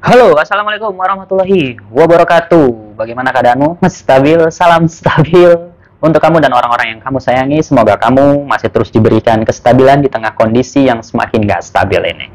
Halo, assalamualaikum warahmatullahi wabarakatuh. Bagaimana keadaanmu? Masih stabil? Salam stabil untuk kamu dan orang-orang yang kamu sayangi. Semoga kamu masih terus diberikan kestabilan di tengah kondisi yang semakin gak stabil ini.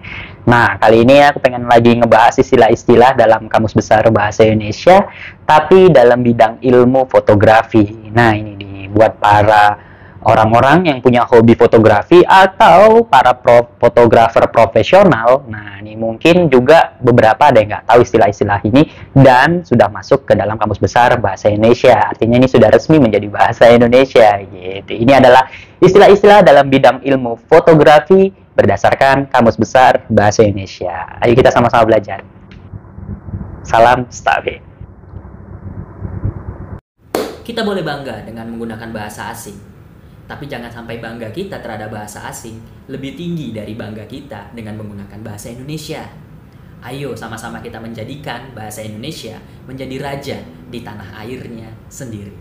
Nah, kali ini aku pengen lagi ngebahas istilah-istilah dalam Kamus Besar Bahasa Indonesia, tapi dalam bidang ilmu fotografi. Nah, ini dibuat para orang-orang yang punya hobi fotografi atau para fotografer profesional. Nah, ini mungkin juga beberapa ada yang nggak tahu istilah-istilah ini dan sudah masuk ke dalam Kamus Besar Bahasa Indonesia. Artinya ini sudah resmi menjadi bahasa Indonesia gitu. Ini adalah istilah-istilah dalam bidang ilmu fotografi berdasarkan Kamus Besar Bahasa Indonesia. Ayo kita sama-sama belajar. Salam stabil. Kita boleh bangga dengan menggunakan bahasa asing, tapi jangan sampai bangga kita terhadap bahasa asing lebih tinggi dari bangga kita dengan menggunakan bahasa Indonesia. Ayo sama-sama kita menjadikan bahasa Indonesia menjadi raja di tanah airnya sendiri.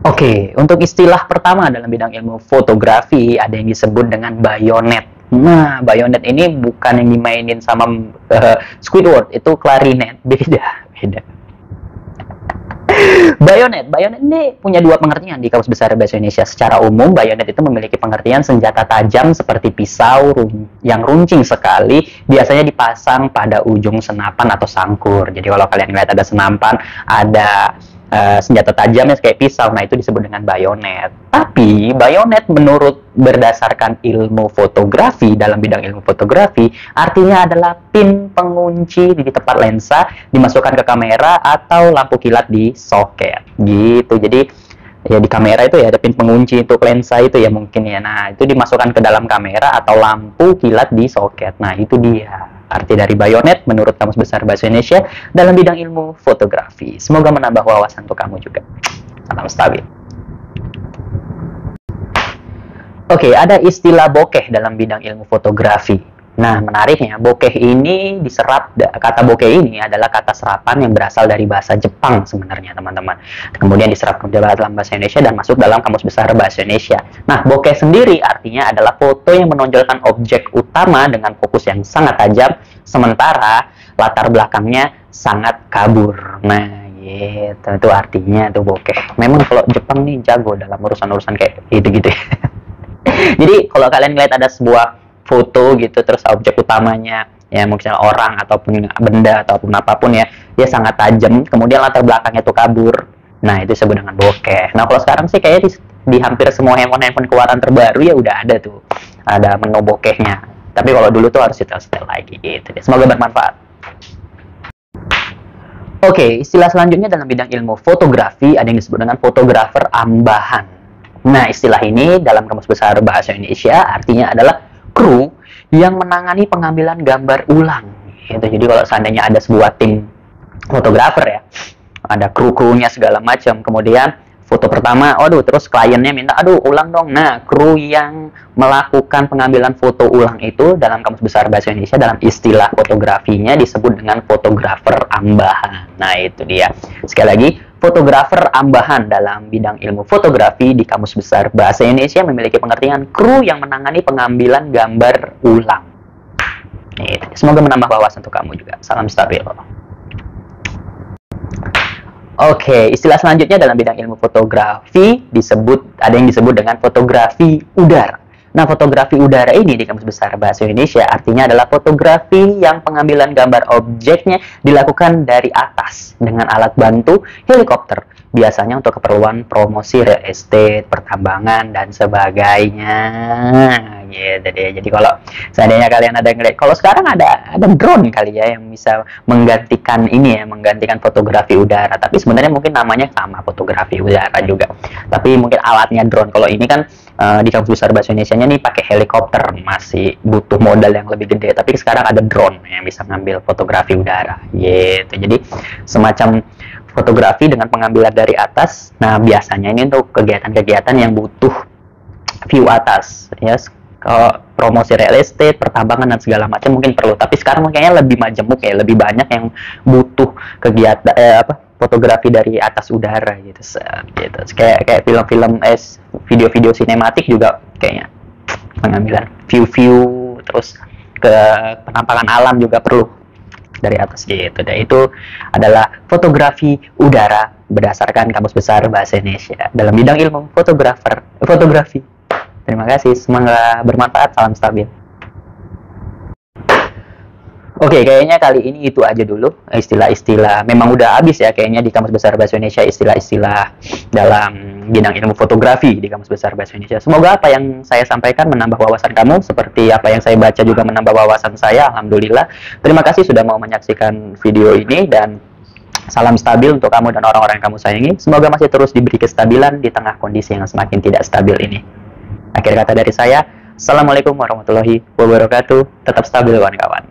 Oke, untuk istilah pertama dalam bidang ilmu fotografi ada yang disebut dengan bayonet. Nah, bayonet ini bukan yang dimainin sama Squidward, itu klarinet, beda. Bayonet ini punya dua pengertian di Kamus Besar Bahasa Indonesia. Secara umum, bayonet itu memiliki pengertian senjata tajam seperti pisau yang runcing sekali, biasanya dipasang pada ujung senapan atau sangkur. Jadi kalau kalian lihat ada senapan, ada senjata tajamnya kayak pisau, nah itu disebut dengan bayonet. Tapi bayonet menurut berdasarkan ilmu fotografi, dalam bidang ilmu fotografi, artinya adalah pin pengunci di tempat lensa dimasukkan ke kamera atau lampu kilat di soket gitu. Jadi ya di kamera itu ya ada pin pengunci untuk lensa itu ya mungkin ya. Nah, itu dimasukkan ke dalam kamera atau lampu kilat di soket. Nah, itu dia arti dari bayonet menurut Kamus Besar Bahasa Indonesia dalam bidang ilmu fotografi. Semoga menambah wawasan untuk kamu juga. Salam stabil. Oke, ada istilah bokeh dalam bidang ilmu fotografi. Nah, menariknya, bokeh ini kata bokeh ini adalah kata serapan yang berasal dari bahasa Jepang sebenarnya, teman-teman. Kemudian diserap ke dalam bahasa Indonesia dan masuk dalam Kamus Besar Bahasa Indonesia. Nah, bokeh sendiri artinya adalah foto yang menonjolkan objek utama dengan fokus yang sangat tajam, sementara latar belakangnya sangat kabur. Nah, gitu. Itu artinya tuh bokeh. Memang kalau Jepang nih jago dalam urusan-urusan kayak gitu-gitu. Jadi, kalau kalian lihat ada sebuah foto gitu terus objek utamanya ya mungkin orang ataupun benda ataupun apapun ya dia sangat tajam, kemudian latar belakangnya itu kabur, nah itu disebut dengan bokeh. Nah kalau sekarang sih kayaknya di hampir semua handphone keluaran terbaru ya udah ada tuh ada menu bokehnya, tapi kalau dulu tuh harus setel lagi gitu. Semoga bermanfaat. Oke, istilah selanjutnya dalam bidang ilmu fotografi ada yang disebut dengan fotografer ambahan. Nah, istilah ini dalam Kamus Besar Bahasa Indonesia artinya adalah kru yang menangani pengambilan gambar ulang gitu. Jadi kalau seandainya ada sebuah tim fotografer ya, ada kru-krunya segala macam, kemudian foto pertama, terus kliennya minta, ulang dong. Nah, kru yang melakukan pengambilan foto ulang itu dalam Kamus Besar Bahasa Indonesia dalam istilah fotografinya disebut dengan fotografer ambahan. Nah, itu dia. Sekali lagi, fotografer ambahan dalam bidang ilmu fotografi di Kamus Besar Bahasa Indonesia memiliki pengertian kru yang menangani pengambilan gambar ulang. Semoga menambah wawasan untuk kamu juga. Salam stabil. Oke, istilah selanjutnya dalam bidang ilmu fotografi ada yang disebut dengan fotografi udara. Nah, fotografi udara ini di Kamus Besar Bahasa Indonesia artinya adalah fotografi yang pengambilan gambar objeknya dilakukan dari atas dengan alat bantu helikopter, biasanya untuk keperluan promosi real estate, pertambangan, dan sebagainya. Gitu deh. Jadi kalau seandainya kalian ada yang lihat, kalau sekarang ada drone kali ya yang bisa menggantikan fotografi udara. Tapi sebenarnya mungkin namanya sama, fotografi udara juga. Tapi mungkin alatnya drone. Kalau ini kan di Kamus Besar Bahasa Indonesia nih pakai helikopter, masih butuh modal yang lebih gede. Tapi sekarang ada drone yang bisa ngambil fotografi udara. Gitu. Jadi semacam fotografi dengan pengambilan dari atas. Nah, biasanya ini untuk kegiatan-kegiatan yang butuh view atas, ya. Kalau promosi real estate, pertambangan dan segala macam mungkin perlu. Tapi sekarang kayaknya lebih majemuk ya, lebih banyak yang butuh kegiatan fotografi dari atas udara gitu. Kayak film-film video-video sinematik juga kayaknya pengambilan view-view, terus ke penampakan alam juga perlu dari atas gitu. Dan itu adalah fotografi udara berdasarkan Kamus Besar Bahasa Indonesia dalam bidang ilmu fotografi. Terima kasih, semoga bermanfaat, salam stabil. Oke, kayaknya kali ini itu aja dulu istilah-istilah. Memang udah habis ya kayaknya di Kamus Besar Bahasa Indonesia istilah-istilah dalam bidang ilmu fotografi di Kamus Besar Bahasa Indonesia. Semoga apa yang saya sampaikan menambah wawasan kamu, seperti apa yang saya baca juga menambah wawasan saya. Alhamdulillah. Terima kasih sudah mau menyaksikan video ini, dan salam stabil untuk kamu dan orang-orang yang kamu sayangi. Semoga masih terus diberi kestabilan di tengah kondisi yang semakin tidak stabil ini. Akhir kata dari saya, Assalamualaikum warahmatullahi wabarakatuh. Tetap stabil kawan-kawan.